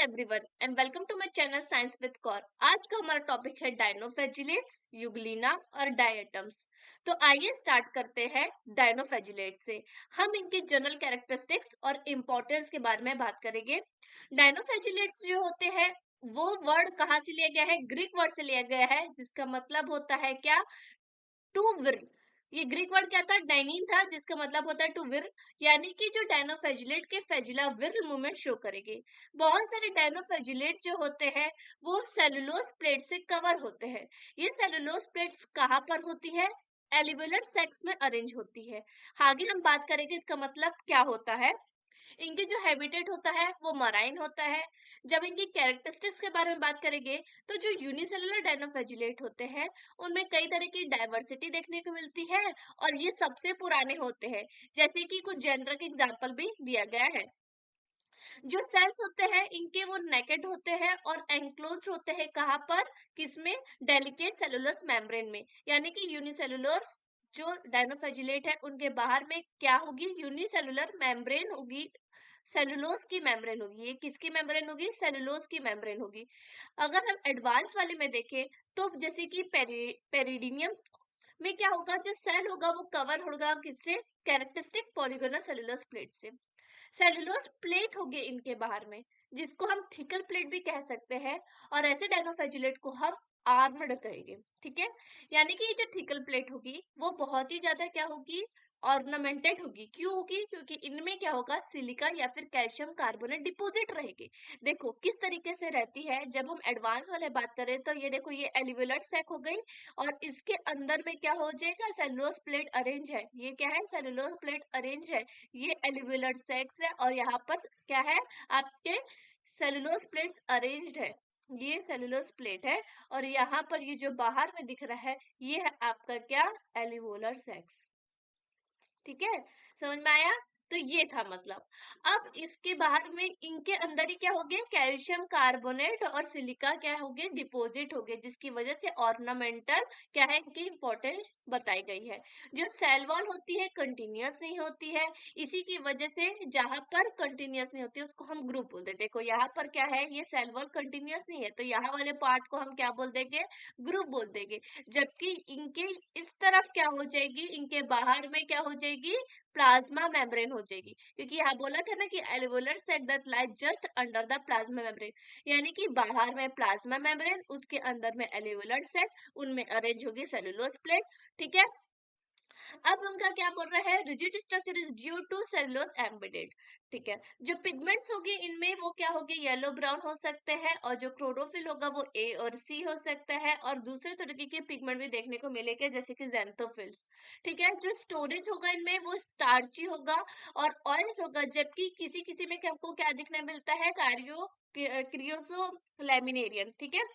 Everyone and welcome to my channel science with Kaur. आज का हमारा टॉपिक है डायनोफ्लैजिलेट्स, यूग्लिना और डायटम्स। तो आइए स्टार्ट करते हैं डायनोफ्लैजिलेट से। हम इनके जनरल कैरेक्टरिस्टिक्स और इम्पोर्टेंस के बारे में बात करेंगे। डायनोफ्लैजिलेट्स जो होते हैं वो वर्ड कहाँ से लिया गया है? ग्रीक वर्ड से लिया गया है, जिसका मतलब होता है क्या? टू विर। ये ग्रीक वर्ड क्या था? डाइनिन था, जिसका मतलब होता है टू विर। यानी कि जो डायनोफ्लैजिलेट के फ्लैजिला विर मूवमेंट शो करेंगे। बहुत सारे डायनोफ्लैजिलेट्स जो होते हैं वो सेलुलोज प्लेट से कवर होते हैं। ये सेलुलोज प्लेट्स कहाँ पर होती है? एलिवेलर सेक्स में अरेंज होती है। आगे हम बात करेंगे इसका मतलब क्या होता है। इनके जो हैबिटेट होता है वो मराइन होता है। जब इनकी कैरेक्टरिस्टिक्स के बारे में बात करेंगे तो जो यूनिसेलुलर डायनोफ्लैजिलेट होते हैं उनमें कई तरह की डाइवर्सिटी देखने को मिलती है और ये सबसे पुराने होते हैं, जैसे कि कुछ जेनरिक एग्जांपल भी दिया गया है। जो सेल्स होते हैं इनके वो नेकेड होते हैं और एंक्लोज होते हैं। कहाँ पर? किसमें? डेलिकेट सेलुलस मेम्ब्रेन में। यानी कि यूनिसेलुलर जो डायनोफ्लैजिलेट है उनके बाहर में क्या होगी? यूनिसेलुलर मेम्ब्रेन होगी, सेलुलोज की मेम्ब्रेन होगी। ये किसकी मेम्ब्रेन होगी? सेलुलोज की मेम्ब्रेन होगी। अगर हम एडवांस वाले में देखें तो जैसे कि पेरिडिनियम में क्या होगा? जो सेल होगा वो कवर होगा किससे? कैरेक्टरिस्टिक पॉलीगोनल सेलुलोज प्लेट से। सेलुलोज प्लेट होगी इनके बाहर में, जिसको हम थिकल प्लेट भी कह सकते हैं। और ऐसे डायनोफ्लैजिलेट को हम आर्मड कहेंगे। ठीक है, यानी कि ये जो थिकल प्लेट होगी वो बहुत ही ज्यादा क्या होगी? ऑर्नामेंटेड होगी। क्यों होगी? क्योंकि इनमें क्या होगा? सिलिका या फिर कैल्शियम कार्बोनेट डिपॉजिट रहेगी। देखो किस तरीके से रहती है। जब हम एडवांस वाले बात करें तो ये देखो, ये एलिवेलर सैक हो गई और इसके अंदर में क्या हो जाएगा? सेलुलोज प्लेट अरेंज है। ये क्या है? सेलुलोज प्लेट अरेंज है। ये एलिवेलर सेक्स है और यहाँ पर क्या है? आपके सेलुलोज प्लेट्स अरेंज्ड है। ये सेलुलोज प्लेट है और यहाँ पर ये जो बाहर में दिख रहा है ये है आपका क्या? एलिवोलर सेक्स। ठीक है, समझ में आया? तो ये था मतलब। अब इसके बाहर में इनके अंदर ही क्या हो गया? कैल्शियम कार्बोनेट और सिलिका क्या हो गए? डिपॉजिट हो गए, जिसकी वजह से ऑर्नामेंटल क्या है इनकी इंपॉर्टेंस बताई गई है। जो सेल वॉल होती है कंटिन्यूअस नहीं होती है, इसी की वजह से जहां पर कंटिन्यूअस नहीं होती उसको हम ग्रुप बोलते हैं। देखो यहाँ पर क्या है? ये सेल वॉल कंटिन्यूअस नहीं है तो यहाँ वाले पार्ट को हम क्या बोल देंगे? ग्रुप बोल देंगे। जबकि इनके इस तरफ क्या हो जाएगी? इनके बाहर में क्या हो जाएगी? प्लाज्मा मेम्ब्रेन हो जाएगी। क्योंकि यहाँ बोला था ना कि alveolar sac that lies just under the plasma membrane, यानी कि बाहर में प्लाज्मा मेम्ब्रेन, उसके अंदर में एल्वेओलर सैक, उनमें अरेंज होगी सेलुलोज प्लेट। ठीक है, अब उनका क्या बोल रहा है? Rigid structure is due to cellulose embedded. ठीक है, जो पिगमेंट्स होगी इनमें वो क्या होगी? येलो ब्राउन हो सकते हैं और जो क्लोरोफिल होगा वो ए और सी हो सकता है और दूसरे तरीके के पिगमेंट भी देखने को मिलेंगे जैसे कि जेंथोफिल्स। ठीक है, जो स्टोरेज होगा इनमें वो स्टार्ची होगा और ऑयल्स होगा। जबकि किसी किसी में हमको क्या दिखने मिलता है? क्रियोसो लैमिनेरियन। ठीक है,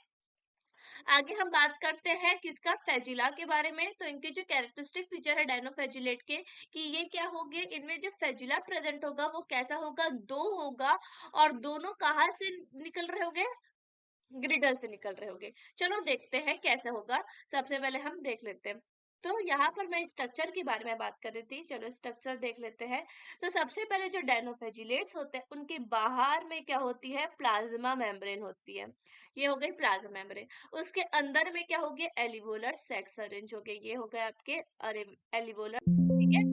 आगे हम बात करते हैं किसका? फ्लैजिला के बारे में। तो इनके जो कैरेक्टरिस्टिक फीचर है डायनोफ्लैजिलेट के कि ये क्या होंगे? इनमें जो फ्लैजिला प्रेजेंट होगा वो कैसा होगा? दो होगा और दोनों कहाँ से निकल रहे होंगे? ग्रिडल से निकल रहे होंगे। चलो देखते हैं कैसे होगा। सबसे पहले हम देख लेते हैं। तो यहाँ पर मैं स्ट्रक्चर के बारे में बात कर रही थी, चलो स्ट्रक्चर देख लेते हैं। तो सबसे पहले जो डायनोफ्लैजिलेट्स होते हैं उनके बाहर में क्या होती है? प्लाज्मा मेम्ब्रेन होती है। ये हो गई प्लाज्मा मेम्ब्रेन। उसके अंदर में क्या हो गया? एलिवोलर सेक्स अरेंज हो गए। ये हो गए आपके एलिवोलर। ठीक है,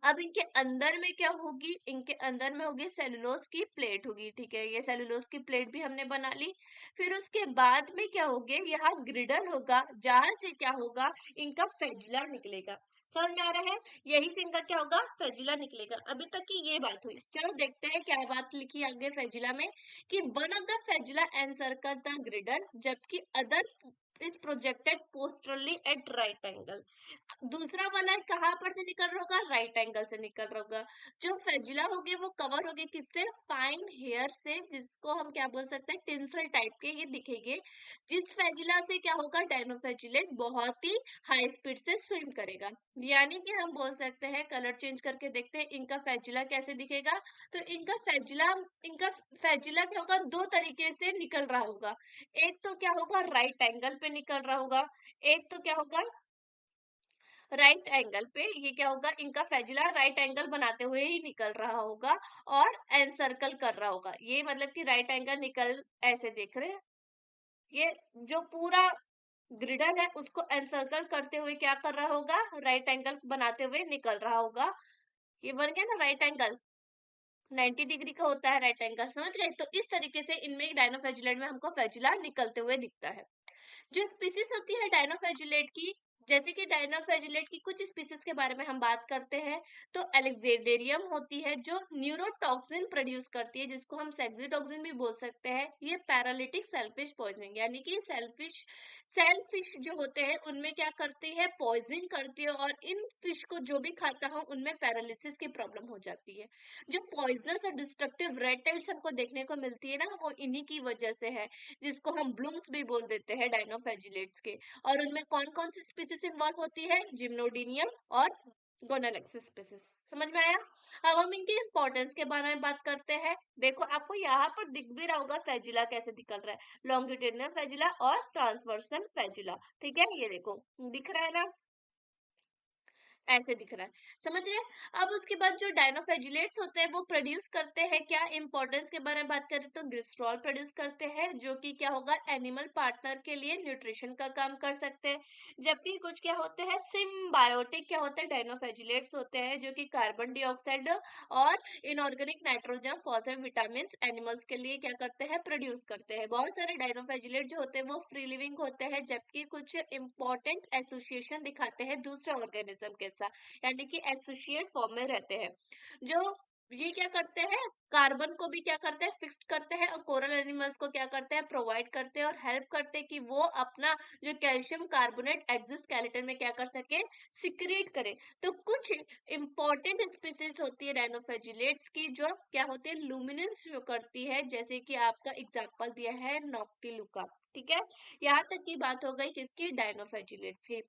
अब इनके अंदर में क्या होगी? इनके अंदर में होगी सेलुलोज की प्लेट होगी। ठीक है, ये सेलुलोज की प्लेट भी हमने बना ली। फिर उसके बाद में क्या होगे? यहाँ ग्रिडल होगा जहां से क्या होगा? इनका फेजुला निकलेगा। समझ में आ रहा है? यही से इनका क्या होगा? फेजुला निकलेगा। अभी तक की ये बात हुई। चलो देखते हैं क्या बात लिखी है आगे फेजुला में कि one of the flagella encircle the girdle जबकि other is projected posteriorly at right angle. दूसरा वाला कहाँ पर से निकल रहा होगा? राइट एंगल से निकल रहा होगा। जो फेजुला होगे वो कवर होगे किससे? फाइन हेयर से, जिसको हम क्या बोल सकते हैं? टिंसल टाइप के ये दिखेंगे। जिस फेजुला से क्या होगा? डायनोफ्लैजिलेट बहुत ही हाई स्पीड से स्विम करेगा। यानी कि हम बोल सकते हैं, कलर चेंज करके देखते हैं इनका फेजुला कैसे दिखेगा। तो इनका फेजुला क्या होगा? दो तरीके से निकल रहा होगा। एक तो क्या होगा? राइट एंगल पे निकल रहा होगा। एक तो क्या होगा? राइट एंगल पे ये क्या होगा, इनका फेजुला राइट एंगल बनाते हुए ही निकल रहा होगा और एनसर्कल कर रहा होगा। ये मतलब कि राइट एंगल निकल, ऐसे देख रहे हैं, ये जो पूरा ग्रिडल है उसको एनसर्कल करते हुए क्या कर रहा होगा, राइट एंगल बनाते हुए निकल रहा होगा। ये बन गया ना राइट एंगल, 90 डिग्री का होता है राइट एंगल, समझ गए। तो इस तरीके से इनमें डायनोफेजुलेट में हमको फेजुला निकलते हुए दिखता है। जो स्पीसीज होती है डायनोफेजुलेट की, जैसे कि डायनोफेजुलेट की कुछ स्पीसीज के बारे में हम बात करते हैं, तो एलेक्जेंडेरियम होती है जो न्यूरोटॉक्सिन प्रोड्यूस करती है, जिसको हम सेक्सिटॉक्सिन भी बोल सकते हैं। ये पैरालिटिक सेलफिश पॉइजनिंग, यानी कि सेलफिश जो होते हैं उनमें क्या करती है, पॉइजन करती है, और इन फिश को जो भी खाता हो उनमें पैरालिसिस की प्रॉब्लम हो जाती है। जो पॉइजनस और डिस्ट्रक्टिव रेड टाइड्स हमको देखने को मिलती है ना, वो इन्हीं की वजह से है, जिसको हम ब्लूम्स भी बोल देते हैं डायनोफेजुलेट्स के। और उनमें कौन कौन सी स्पीसीज इन्वॉल्व होती है, जिम्नोडिनियम और गोनालेक्सिस स्पीसीज। समझ में आया। अब हम इनकी इंपॉर्टेंस के बारे में बात करते हैं। देखो आपको यहाँ पर दिख भी रहा होगा फेजुला कैसे निकल रहा है, लॉन्गिट्यूडिनल फेजुला और ट्रांसवर्सल फेजुला। ठीक है, ये देखो दिख रहा है ना, ऐसे दिख रहा है, समझ गए। अब उसके बाद जो डायनोफेजुलेट्स होते हैं वो प्रोड्यूस करते हैं क्या, इंपॉर्टेंस के बारे में बात करें तो ग्लिसरॉल प्रोड्यूस करते हैं, जो कि क्या होगा, एनिमल पार्टनर के लिए न्यूट्रिशन का काम कर सकते हैं। जबकि कुछ क्या होते हैं, सिम्बायोटिक क्या होते हैं, डायनोफेजुलेट्स होते हैं, जो कि कार्बन डाइऑक्साइड और inorganic nitrogen phosphate vitamin animals के लिए क्या करते हैं, प्रोड्यूस करते हैं। बहुत सारे डायनोफेजुलेट जो होते हैं वो फ्री लिविंग होते हैं, जबकि कुछ इंपॉर्टेंट एसोसिएशन दिखाते हैं दूसरे ऑर्गेनिज्म के साथ, यानी कि एसोसिएट फॉर्म में रहते हैं। जो ये क्या करते हैं, कार्बन को भी क्या करते हैं, फिक्स्ड करते हैं, और कोरल एनिमल्स को क्या करते हैं, प्रोवाइड करते हैं और हेल्प करते हैं कि वो अपना जो कैल्शियम कार्बोनेट एक्सोस्केलेटन में क्या कर सके, सिक्रेट करे। तो कुछ इंपॉर्टेंट स्पीसीज होती है डायनोफेजुलेट्स की, जो क्या होती है, लुमिनेंस शो करती है, जैसे कि आपका एग्जांपल दिया है नॉक्टिलुका। ठीक है, यहाँ तक की बात हो गई किसकी, डायनोफेजुलेट्स की।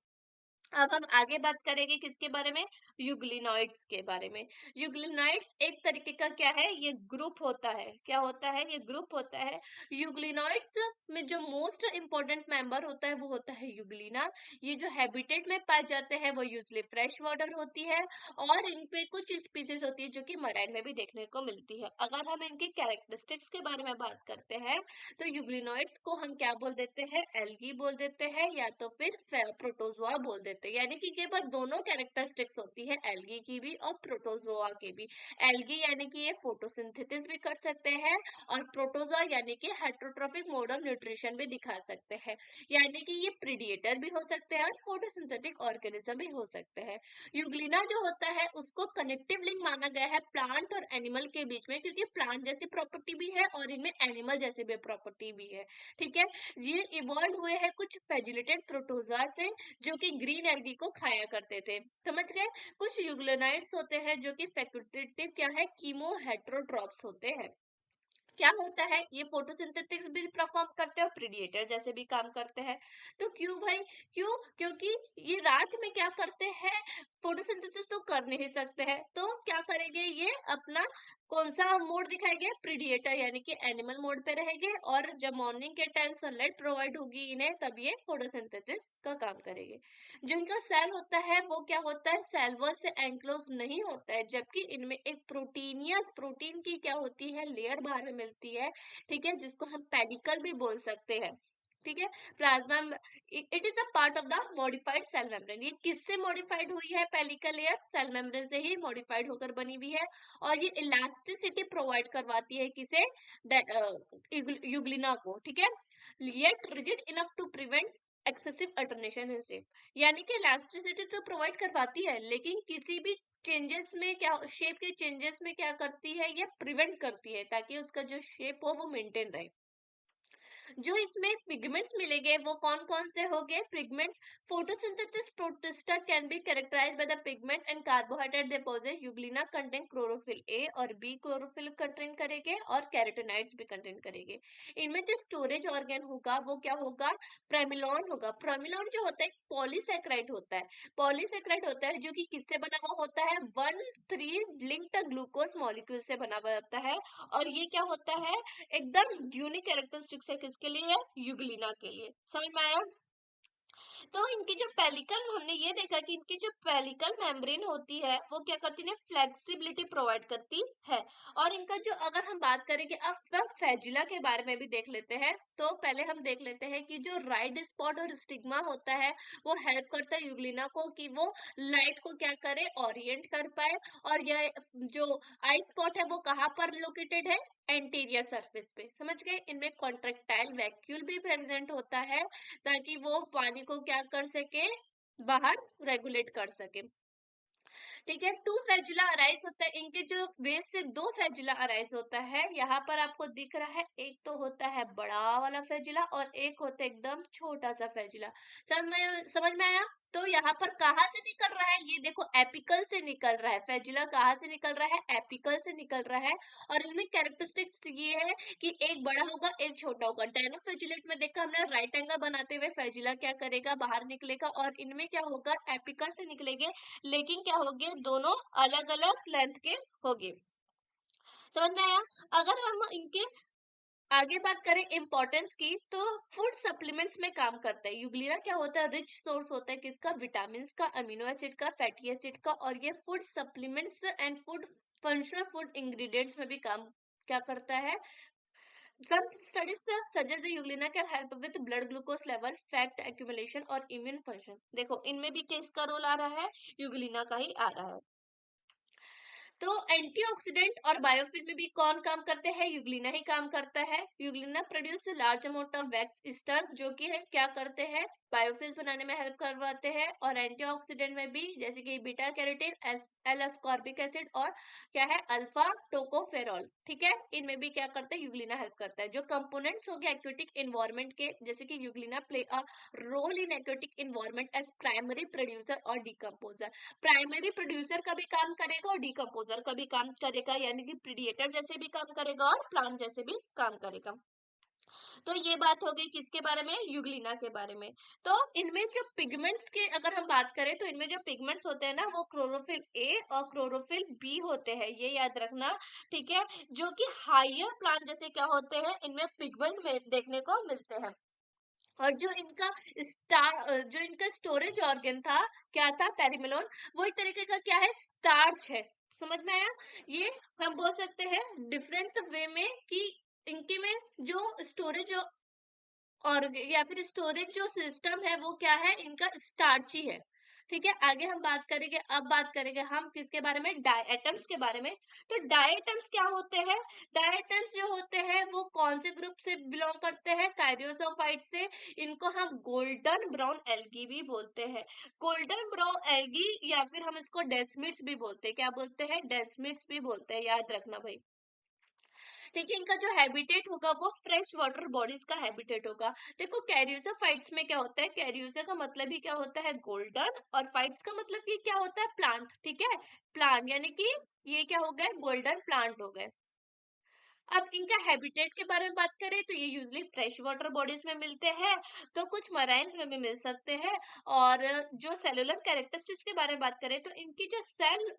अब हम आगे बात करेंगे किसके बारे में, यूग्लिनॉइड्स के बारे में। यूग्लिनॉइड्स एक तरीके का क्या है, ये ग्रुप होता है, क्या होता है, ये ग्रुप होता है। यूग्लिनॉइड्स में जो मोस्ट इंपॉर्टेंट मेंबर होता है वो होता है यूग्लिना। ये जो हैबिटेट में पाए जाते हैं वो यूजली फ्रेश वाटर होती है, और इन पे कुछ स्पीसीज होती है जो कि मराइन में भी देखने को मिलती है। अगर हम इनके कैरेक्टरिस्टिक्स के बारे में बात करते हैं, तो यूग्लिनॉइड्स को हम क्या बोल देते हैं, एल्गी बोल देते हैं, या तो फिर प्रोटोजोआ बोल देते हैं। यानी कि ये बात दोनों कैरेक्टरिस्टिक्स होती है, एल्गी की भी और प्रोटोजोआ की भी। एल्गी यानी कि ये फोटोसिंथेसिस भी कर सकते हैं, और प्रोटोजोआ यानी कि हेटरोट्रोफिक मोड ऑफ न्यूट्रिशन भी दिखा सकते हैं, यानी कि ये प्रीडिएटर भी हो सकते हैं और फोटोसिंथेटिक ऑर्गेनिज्म भी हो सकते हैं। यूग्लिना जो होता है उसको कनेक्टिव लिंक माना गया है प्लांट और एनिमल के बीच में, क्योंकि प्लांट जैसी प्रॉपर्टी भी है और इनमें एनिमल जैसे भी प्रॉपर्टी भी है। ठीक है, ये इवॉल्व हुए हैं कुछ फेजिलेटेड प्रोटोजोआ से, जो कि ग्रीन एल्गी को खाया करते थे। समझ गए। कुछ यूग्लिनाइड्स होते हैं जो कि फैकल्टेटिव क्या है, कीमो हेट्रोट्रॉप्स होते हैं। क्या होता है, ये फोटोसिंथेटिक्स भी परफॉर्म करते हैं और प्रीडिएटर जैसे भी काम करते हैं। तो क्यों भाई, क्यों, क्योंकि ये रात में क्या करते हैं, फोटोसिंथेसिस तो कर नहीं सकते हैं, तो क्या करेंगे, ये अपना कौन सा मोड दिखाएंगे, प्रीडिएटर यानी कि एनिमल मोड पे रहेंगे, और जब मॉर्निंग के टाइम सनलाइट प्रोवाइड होगी इन्हें, तब ये फोटोसिंथेसिस का काम करेंगे। जो इनका सेल होता है वो क्या होता है, सेल वॉल से एंक्लोज नहीं होता है, जबकि इनमें एक प्रोटीनियस, प्रोटीन की क्या होती है, लेयर बाहर में मिलती है। ठीक है, जिसको हम पेडिकल भी बोल सकते हैं। ठीक है, plasma, it is a part of the modified cell membrane. ये किससे मॉडिफाइड हुई है, पेलिकल लेयर सेल मेम्ब्रेन से ही मॉडिफाइड होकर बनी हुई है, और ये इलास्टिसिटी प्रोवाइड करवाती है किसे, यूग्लिना को। ठीक है, yet rigid enough to prevent excessive alternation in shape, यानी कि इलास्टिसिटी तो प्रोवाइड करवाती है, लेकिन किसी भी चेंजेस में क्या, शेप के चेंजेस में क्या करती है, ये प्रिवेंट करती है, ताकि उसका जो शेप हो वो मेंटेन रहे। जो इसमें पिगमेंट्स मिलेंगे वो कौन कौन से होंगे, pigments, photosynthesis protista can be characterised by the pigment and carbohydrate deposit. Euglena contain chlorophyll A और बी क्लोरोफिल कंटेन करेंगे, और कैरोटीनॉइड्स भी कंटेन करेंगे। इनमें जो स्टोरेज ऑर्गन होगा वो क्या होगा, प्रेमिलॉन होगा। प्रेमिलॉन जो होता है पॉलीसेक्राइड होता है, पॉलीसेक्राइड होता है जो कि किससे बना हुआ होता है, 1,3 लिंक्ड ग्लूकोज मॉलिक्यूल से बना हुआ होता है। और ये क्या होता है, एकदम यूनिक कैरेक्टरिस्टिक्स है किसके लिए, यूग्लिना के लिए। समझ में आया। तो इनकी जो पेलिकल हमने ये देखा कि इनकी जो पेलिकल मेम्ब्रेन होती है वो क्या करती है, फ्लेक्सिबिलिटी प्रोवाइड करती है। और इनका जो अगर हम बात करेंगे अब फेजिला के बारे में भी देख लेते हैं, तो पहले हम देख लेते हैं कि जो राइट स्पॉट और स्टिग्मा होता है वो हेल्प करता है यूग्लिना को कि वो लाइट को क्या करे, ओरिएंट कर पाए। और यह जो आई स्पॉट है वो कहाँ पर लोकेटेड है, एंटीरियर सरफेस पे, समझ गए। इनमें कॉन्ट्रेक्टाइल वैक्यूल भी प्रेजेंट होता है ताकि वो पानी को क्या कर सके, बाहर रेगुलेट कर सके। ठीक है, टू फेजुला अराइज होता है, इनके जो बेस से दो फेजुला अराइज होता है, यहाँ पर आपको दिख रहा है, एक तो होता है बड़ा वाला फेजुला और एक होता है एकदम छोटा सा फेजुला। समझ में आया। तो यहाँ पर कहाँ से निकल रहा है, ये देखो एपिकल से निकल रहा है, फेजुला कहाँ से निकल रहा है, एपिकल से निकल रहा है। और इनमें कैरेक्टरिस्टिक्स ये है कि एक बड़ा होगा एक छोटा होगा। डायनोफेजुलेट में देखा हमने, राइट एंगल बनाते हुए फेजुला क्या करेगा, बाहर निकलेगा, और इनमें क्या होगा, एपिकल से निकलेंगे, लेकिन क्या होंगे, दोनों अलग अलग लेंथ के होंगे। समझ में आया। अगर हम इनके आगे बात करें इंपॉर्टेंस की, तो फूड सप्लीमेंट्स में काम करता है यूग्लिना। क्या होता है, रिच सोर्स होता है किसका, विटामिन का, अमीनो एसिड का, फैटी एसिड का। और ये food supplements and food functional food ingredients में भी काम क्या करता है। Some studies suggest the Euglena can help with blood glucose level, fat accumulation और immune function। देखो इनमें भी किसका रोल आ रहा है, यूग्लिना का ही आ रहा है। तो एंटीऑक्सीडेंट और बायोफिल्म में भी कौन काम करते हैं, यूग्लिना ही काम करता है। Euglena produce large amount of wax ester, जो कि है क्या करते हैं, बायोफिल्म बनाने में हेल्प करवाते हैं। और एंटीऑक्सीडेंट में भी जैसे कि beta carotene, L ascorbic acid और क्या है, अल्फा टोकोफेरॉल। ठीक है, इनमें भी क्या करता है, यूग्लिना हेल्प करता है। जो कंपोनेंट्स हो गए एक्वेटिक एनवायरनमेंट के, जैसे कि Euglena play a role in aquatic environment as primary producer और डिकम्पोजर। प्राइमरी प्रोड्यूसर का भी काम करेगा और डिकम्पोजर का भी काम करेगा, यानी कि प्रीडिएटर जैसे भी काम करेगा और प्लांट जैसे भी काम करेगा। तो ये बात हो गई किसके बारे में, यूग्लिना के बारे में। तो इनमें जो पिगमेंट्स के अगर हम बात करें, तो इनमें जो पिगमेंट्स होते हैं ना, वो क्लोरोफिल ए और क्लोरोफिल बी होते हैं, ये याद रखना। ठीक है, जो कि हायर प्लांट जैसे क्या होते हैं, इनमें पिगमेंट में देखने को मिलते हैं। और जो इनका स्टोरेज ऑर्गन था, क्या था, पेरिमेलोन, वो एक तरीके का क्या है, स्टार्च है। समझ में आया। ये हम बोल सकते हैं डिफरेंट वे में कि इनके में जो स्टोरेज और या फिर स्टोरेज जो सिस्टम है वो क्या है, इनका स्टार्ची है। ठीक है, आगे हम बात करेंगे। अब बात करेंगे हम किसके बारे में, डायटम्स के बारे में। तो डायटम्स क्या होते हैं, डायटम्स जो होते हैं वो कौन से ग्रुप से बिलोंग करते हैं, कायरियोसोफाइट से। इनको हम गोल्डन ब्राउन एल्गी भी बोलते हैं, गोल्डन ब्राउन एल्गी, या फिर हम इसको डेस्मिड्स भी बोलते हैं। क्या बोलते हैं, डेस्मिड्स भी बोलते हैं, याद रखना भाई। ठीक है, इनका जो हैबिटेट होगा वो फ्रेश वाटर बॉडीज का हैबिटेट होगा। देखो कैरियोसा फाइट्स में क्या होता है, कैरियोसा का मतलब ही क्या होता है, गोल्डन, और फाइट्स का मतलब कि क्या होता है, प्लांट। ठीक है, प्लांट यानी कि ये क्या हो गए, गोल्डन प्लांट हो गए। अब इनका हैबिटेट के बारे में बात करें, तो ये यूजली फ्रेश वाटर बॉडीज में मिलते हैं, तो कुछ मराइन्स में भी मिल सकते हैं। और जो सेलुलर कैरेक्टरिस्टिक्स के बारे में बात करें, तो इनकी जो सेल,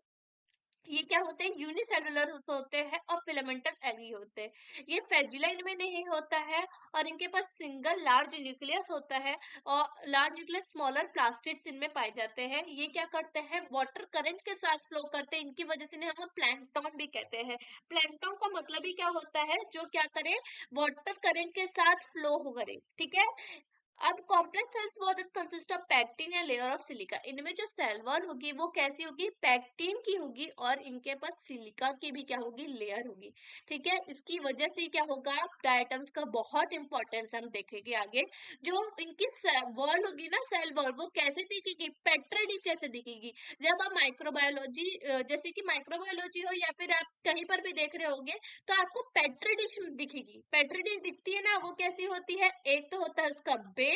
ये क्या होते हैं, यूनिसेलुलर होते हैं और फिलामेंटस एगी होते हैं। ये फ्लैजिला में नहीं होता है। और इनके पास सिंगल लार्ज न्यूक्लियस होता है, और लार्ज न्यूक्लियस स्मॉलर प्लास्टिड्स इनमें पाए जाते हैं। ये क्या करते हैं, वाटर करंट के साथ फ्लो करते हैं, इनकी वजह से इन्हें हम प्लैंकटन भी कहते हैं। प्लैंकटन का मतलब ही क्या होता है, जो क्या करे, वाटर करंट के साथ फ्लो हो करे। ठीक है, अब कॉम्प्लेक्स सेल्स वो कंसिस्ट ऑफ पैक्टिन या लेयर ऑफ सिलिका। इनमें जो सेल वॉल होगी वो कैसी होगी, पैक्टिन की होगी, और इनके पास सिलिका की भी क्या होगी, लेयर होगी। ठीक है, इसकी वजह से क्या होगा, डायटम्स का बहुत इंपॉर्टेंस हम देखेंगे आगे। जो इनकी वॉल होगी ना, सेल वॉल, वो कैसे दिखेगी, पेट्री डिश जैसे दिखेगी। जब आप माइक्रोबायोलॉजी, जैसे कि माइक्रोबायोलॉजी हो या फिर आप कहीं पर भी देख रहे होंगे, तो आपको पेट्री डिश दिखेगी। पेट्री डिश दिखती है ना, वो कैसी होती है, एक तो होता है उसका बेस,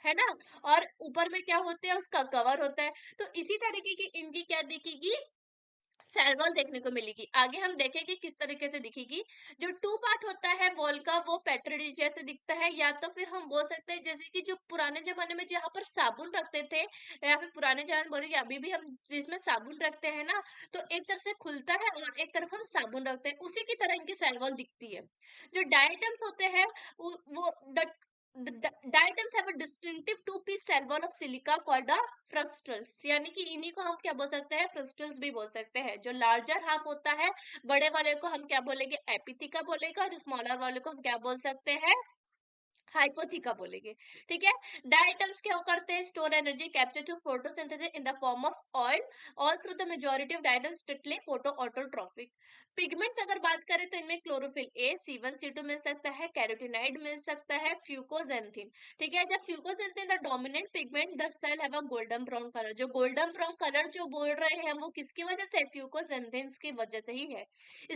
है ना, और ऊपर में क्या होता है, उसका कवर होता है। तो इसी तरीके की इनकी क्या दिखेगी, सेल वॉल देखने को मिलेगी। आगे हम देखेंगे किस तरीके से दिखेगी। जो टू पार्ट होता है वॉल का, वो पेट्री डिश जैसे दिखता है, या तो फिर हम बोल सकते हैं जैसे कि जो पुराने जमाने में जहाँ पर साबुन रखते थे, या फिर पुराने जमाने बोले या अभी भी हम जिसमें साबुन रखते हैं ना, तो एक तरफ से खुलता है और एक तरफ हम साबुन रखते हैं, उसी की तरह इनकी सेल वॉल दिखती है। जो डायटम्स होते हैं वो diatoms have a distinctive two piece cell wall of silica called a frustules, यानी कि इन्हीं को हम क्या बोल सकते हैं, फ्रस्टल्स भी बोल सकते हैं। जो लार्जर हाफ होता है, बड़े वाले को हम क्या बोलेंगे, एपिथिका बोलेगा, और स्मॉलर वाले को हम क्या बोल सकते हैं, हाइपोथिका बोलेंगे। ठीक है। डायटम्स क्या करते हैं, store energy capture to photosynthesis in the form of oil. All through the majority of diatoms strictly photo autotrophic. Pigments अगर बात करें तो इनमें क्लोरोफिल ए, C1 C2 मिल सकता है, कैरोटीनाइड मिल सकता है, फ्यूकोजेंथिन। ठीक है। जब fucoxanthin the dominant pigment, the cell have a golden brown colour. जो गोल्डन ब्राउन कलर जो बोल रहे हैं वो किसकी वजह से, फ्यूकोजेंथिन की वजह से ही है।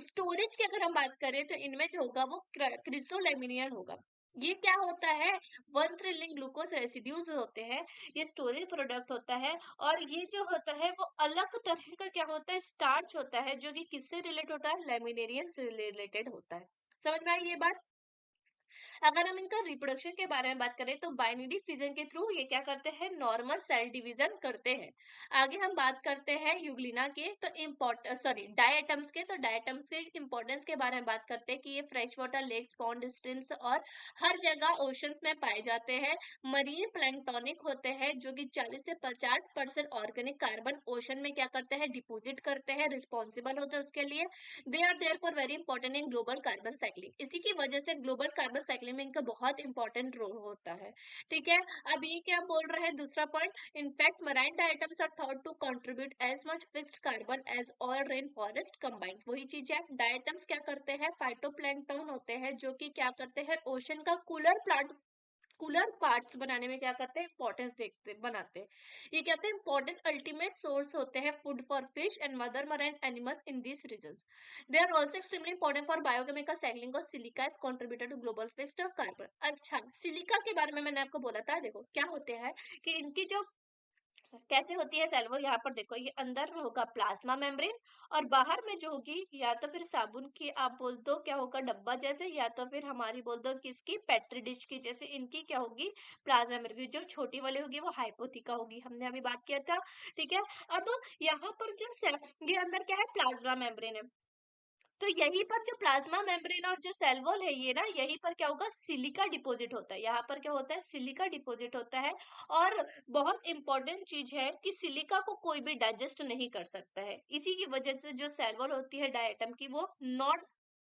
स्टोरेज की अगर हम बात करें तो इनमें जो होगा वो क्रिसोलेमिनियन होगा। ये क्या होता है, वन थ्रिलिंग ग्लूकोज रेसिड्यूज होते हैं, ये स्टोरेज प्रोडक्ट होता है। और ये जो होता है वो अलग तरह का क्या होता है, स्टार्च होता है, जो कि किससे रिलेट होता है, लेमिनेरियन से रिलेटेड होता है। समझ में आई ये बात। अगर हम इनका रिप्रोडक्शन के बारे में बात करें तो बाइनरी फिजन के थ्रू ये क्या करते हैं, नॉर्मल सेल डिवीजन करते हैं। आगे हम बात करते हैं यूग्लिना के, तो डायटम्स के। तो डायटम्स के इंपॉर्टेंस के बारे में बात करते हैं कि ये fresh water lakes, pond, streams और हर जगह ओशंस में पाए जाते हैं। मरीन प्लैंक्टोनिक होते हैं, जो कि 40 से 50% ऑर्गेनिक कार्बन ओशन में क्या करते हैं, डिपोजिट करते हैं, रिस्पॉन्सिबल होते हैं उसके लिए। They are there for very important in global carbon cycling. इसी की वजह से ग्लोबल कार्बन साइक्लिंग में इनका बहुत इंपॉर्टेंट रोल होता है। ठीक है। अब ये क्या बोल रहे हैं, दूसरा point, in fact marine items are thought to contribute as much fixed carbon as all rain forest combined. वही चीज है, डायटम्स क्या करते हैं, फाइटोप्लैंक्टन होते हैं, जो कि क्या करते हैं, ओशन का कूलर पार्ट्स बनाने में क्या करते हैं, इंपॉर्टेंस देखते बनाते हैं। ये कहते हैं इंपॉर्टेंट अल्टीमेट सोर्स होते हैं food for fish and other marine animals in this regions. They are also extremely important for biochemical cycling और silica is contributed to global fish carbon. अच्छा, सिलिका के बारे में मैंने आपको बोला था, देखो क्या होते हैं कि इनकी जो कैसे होती है सेल वॉल, यहाँ पर देखो, ये अंदर में होगा प्लाज्मा मेम्ब्रेन, और बाहर में जो होगी या तो फिर साबुन की आप बोल दो क्या होगा, डब्बा जैसे, या तो फिर हमारी बोल दो किसकी, पेट्री डिश की जैसे। इनकी क्या होगी, प्लाज्मा मेम्ब्रेन। जो छोटी वाली होगी वो हाइपोथिका होगी, हमने अभी बात किया था। ठीक है। अब यहाँ पर जो ये अंदर क्या है, प्लाज्मा मेम्ब्रेन है। तो यहीं पर जो प्लाज्मा मेम्ब्रेन और जो सेल वॉल है, ये ना यहीं पर क्या होगा, सिलिका डिपॉजिट होता है। यहाँ पर क्या होता है, सिलिका डिपॉजिट होता है। और बहुत इंपॉर्टेंट चीज है कि सिलिका को कोई भी डाइजेस्ट नहीं कर सकता है। इसी की वजह से जो सेल वॉल होती है डायटम की, वो नॉन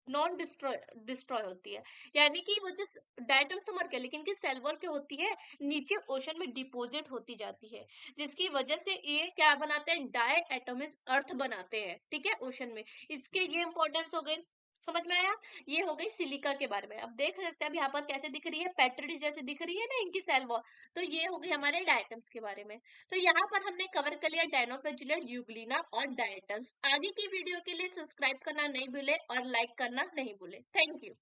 नॉन डिस्ट्रॉय डिस्ट्रॉय होती है। यानी कि वो जो डायटम्स तो मर गया, लेकिन की सेल वॉल क्या होती है, नीचे ओशन में डिपॉजिट होती जाती है, जिसकी वजह से ये क्या बनाते हैं, डाई एटॉमिक अर्थ बनाते हैं। ठीक है, ओशन में। इसके ये इंपॉर्टेंस हो गई। समझ में आया। ये हो गई सिलिका के बारे में। अब देख सकते हैं अब यहाँ पर कैसे दिख रही है, पेट्री जैसे दिख रही है ना इनकी सेल वॉल। तो ये हो गई हमारे डायटम्स के बारे में। तो यहाँ पर हमने कवर कर लिया डायनोफ्लैगेलेट, यूग्लिना और डायटम्स। आगे की वीडियो के लिए सब्सक्राइब करना नहीं भूले और लाइक करना नहीं भूले। Thank you.